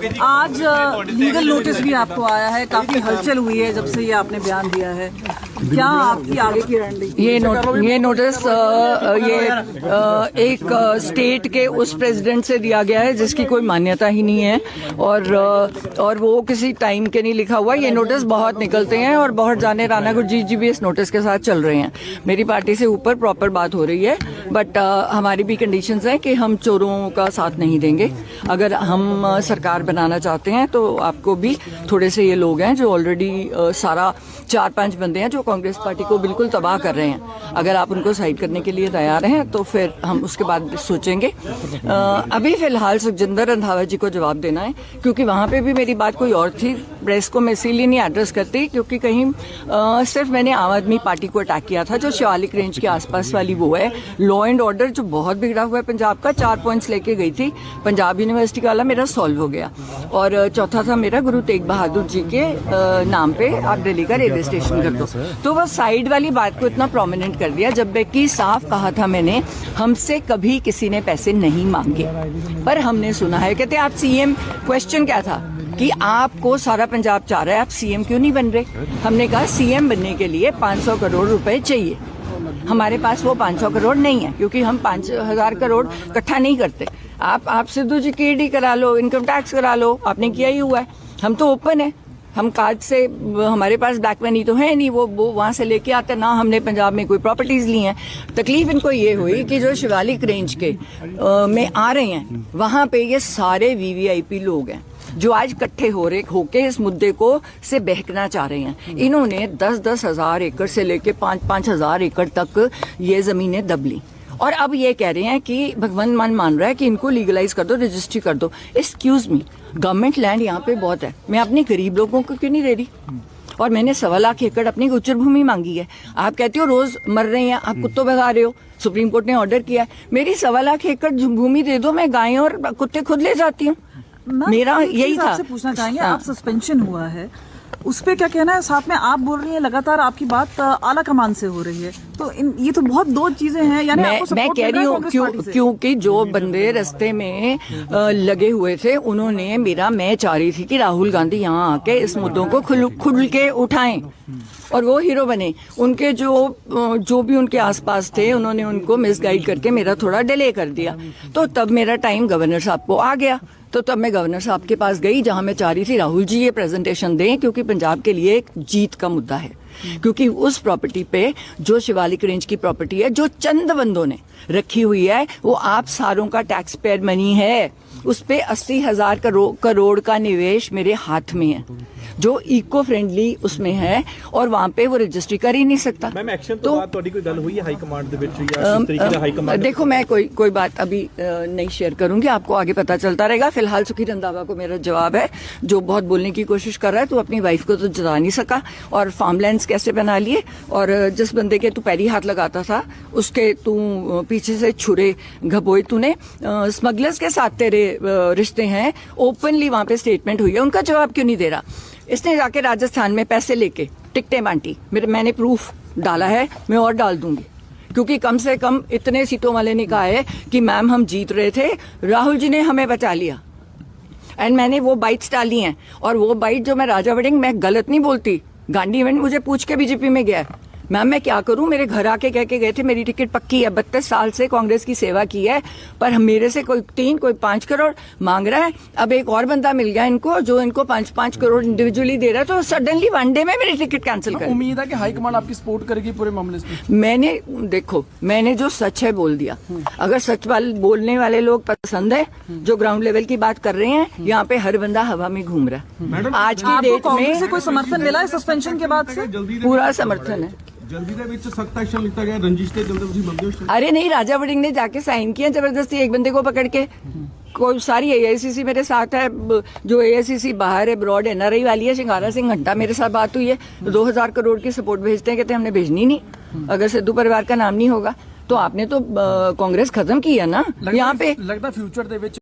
आज legal notice भी आपको आया है, काफी हलचल हुई है जब से ये आपने बयान दिया है, क्या आपकी आगे की रणनीति? ये नोटिस एक स्टेट के उस प्रेसिडेंट से दिया गया है जिसकी कोई मान्यता ही नहीं है और वो किसी टाइम के नहीं लिखा हुआ। ये नोटिस बहुत निकलते हैं और बहुत जाने राणा गुरजीत जी भी इस नोटिस के साथ चल रहे हैं। मेरी पार्टी से ऊपर प्रॉपर बात हो रही है, बट हमारी भी कंडीशंस हैं कि हम चोरों का साथ नहीं देंगे। अगर हम सरकार बनाना चाहते हैं तो आपको भी थोड़े से ये लोग हैं जो ऑलरेडी सारा 4-5 बंदे हैं जो कांग्रेस पार्टी को बिल्कुल तबाह कर रहे हैं। अगर आप उनको साइड करने के लिए तैयार हैं तो फिर हम उसके बाद सोचेंगे। अभी फिलहाल सुखजिंदर रंधावा जी को जवाब देना है, क्योंकि वहां पे भी मेरी बात कोई और थी। प्रेस को मैं इसीलिए नहीं एड्रेस करती क्योंकि कहीं सिर्फ मैंने आम आदमी पार्टी को अटैक किया था, जो शिवालिक रेंज के आसपास वाली वो है। लॉ एंड ऑर्डर जो बहुत बिगड़ा हुआ है पंजाब का, 4 पॉइंट्स लेके गई थी पंजाब यूनिवर्सिटी का वाला, मेरा सॉल्व हो गया। और चौथा था मेरा गुरु तेग बहादुर जी के नाम पे आप दिल्ली का रेलवे स्टेशन कर दो। तो वो साइड वाली बात को इतना प्रोमिनेंट कर दिया, जबकि साफ कहा था मैंने, हमसे कभी किसी ने पैसे नहीं मांगे। पर हमने सुना है, कहते आप सीएम, क्वेश्चन क्या था कि आपको सारा पंजाब चाह रहा है, आप सीएम क्यों नहीं बन रहे? हमने कहा सीएम बनने के लिए 500 करोड़ रुपए चाहिए। हमारे पास वो 500 करोड़ नहीं है, क्योंकि हम 5,000 करोड़ इकट्ठा नहीं करते। आप सिद्धू जी की ईडी करा लो, इनकम टैक्स करा लो, आपने किया ही हुआ है। हम तो ओपन है, हम कार्ड से, हमारे पास ब्लैक मनी तो है नहीं, वो वहां से लेके आते ना। हमने पंजाब में कोई प्रॉपर्टीज ली हैं। तकलीफ इनको ये हुई कि जो शिवालिक रेंज के में आ रहे हैं, वहां पे ये सारे वीवीआईपी लोग हैं जो आज इकट्ठे होके इस मुद्दे को से बहकना चाह रहे हैं। इन्होंने 10-10 हजार एकड़ से लेके 5-5 हजार एकड़ तक ये जमीनें दब ली, और अब ये कह रहे हैं कि भगवान मान रहा है कि इनको लीगलाइज कर दो, रजिस्ट्री कर दो। एक्सक्यूज मी, गवर्नमेंट लैंड यहाँ पे बहुत है, मैं अपने गरीब लोगों को क्यों नहीं दे रही? और मैंने 1.25 लाख एकड़ अपनी गोचर भूमि मांगी है। आप कहते हो रोज मर रहे हैं, आप कुत्तों भगा रहे हो। सुप्रीम कोर्ट ने ऑर्डर किया, मेरी 1.25 लाख एकड़ भूमि दे दो, मैं गायें और कुत्ते खुद ले जाती हूँ। मेरा यही था। आपसे पूछना चाहेंगे, आप सस्पेंशन हुआ है उस पे क्या कहना है? साथ में आप बोल रही हैं लगातार आपकी बात आला कमान से हो रही है, तो ये तो बहुत दो चीजें हैं। यानी मैं कह रही हूँ क्योंकि जो बंदे रास्ते में लगे हुए थे, उन्होंने मैं चाह रही थी कि राहुल गांधी यहाँ आके इस मुद्दों को खुल के उठाएं और वो हीरो बने। उनके जो भी उनके आसपास थे, उन्होंने उनको मिसगाइड करके मेरा थोड़ा डिले कर दिया। तो तब मेरा टाइम गवर्नर साहब को आ गया, तो तब मैं गवर्नर साहब के पास गई, जहां मैं चाह रही थी राहुल जी ये प्रेजेंटेशन दें, क्योंकि पंजाब के लिए एक जीत का मुद्दा है। क्योंकि उस प्रॉपर्टी पे, जो शिवालिक रेंज की प्रॉपर्टी है, जो चंद बंदों ने रखी हुई है, वो आप सारों का टैक्स पेयर मनी है। उस पे 80,000 करोड़ का निवेश मेरे हाथ में है, जो इको फ्रेंडली उसमें है, और वहां पे वो रजिस्ट्री कर ही नहीं सकता। मैम, एक्शन तो बात कोई गल हुई है हाई कमांड दे विच या किस तरीके से हाई कमांड? देखो, मैं कोई बात अभी नहीं शेयर करूंगी, आपको आगे पता चलता रहेगा। फिलहाल सुखी रंधावा को मेरा जवाब है, जो बहुत बोलने की कोशिश कर रहा है, तू अपनी वाइफ को तो जता नहीं सका, और फार्मलैंड्स कैसे बना लिए, और जिस बंदे के तू पैरी हाथ लगाता था उसके तू पीछे से छुरे घबोए तूने। स्मगलर्स के साथ तेरे रिश्ते हैं, ओपनली वहां पे स्टेटमेंट हुई है, उनका जवाब क्यों नहीं दे रहा? इसने जाके राजस्थान में पैसे लेके टिकटें बांटी, मैंने प्रूफ डाला है, मैं और डाल दूंगी, क्योंकि कम से कम इतने सीटों वाले ने कहा है कि मैम हम जीत रहे थे, राहुल जी ने हमें बचा लिया, एंड मैंने वो बाइट्स डाली हैं। और वो बाइट जो मैं राजा वड़िंग, मैं गलत नहीं बोलती, गांधी इवेंट मुझे पूछ के बीजेपी में गया, मैम मैं क्या करूं, मेरे घर आके कह के गए थे मेरी टिकट पक्की है, 32 साल से कांग्रेस की सेवा की है, पर मेरे से कोई 3 कोई 5 करोड़ मांग रहा है। अब एक और बंदा मिल गया इनको, जो इनको 5-5 करोड़ इंडिविजुअली दे रहा है, तो सडनली वन डे में मेरी टिकट कैंसिल कर। उम्मीद है कि हाईकमान आपकी सपोर्ट करेगी पूरे मामले में। मैंने जो सच है बोल दिया। अगर सच बोलने वाले लोग पसंद है, जो ग्राउंड लेवल की बात कर रहे हैं, यहाँ पे हर बंदा हवा में घूम रहा है। आज की डेट में कोई समर्थन मिला है सस्पेंशन के बाद से? पूरा समर्थन है। जल्दी ਦੇ ਵਿੱਚ सख्त एक्शन लिया गया, रंजिश के जल्दी ਤੁਸੀਂ ਬੰਦੇ ਹੋ? अरे नहीं, राजा वड़िंग ने जाके साइन किया जबरदस्ती एक बंदे को पकड़ के। कोई सारी एआईसीसी मेरे साथ है, जो एआईसीसी बाहर है, ब्रॉड एनआरआई वाली है, शिंगारा सिंह घंटा मेरे साथ बात हुई है, 2000 करोड़ की सपोर्ट भेजते हैं, कहते हैं हमने भेजनी नहीं अगर सिद्धू परिवार का नाम नहीं होगा। तो आपने तो कांग्रेस खत्म की है ना यहाँ पे। लगता फ्यूचर ਦੇ ਵਿੱਚ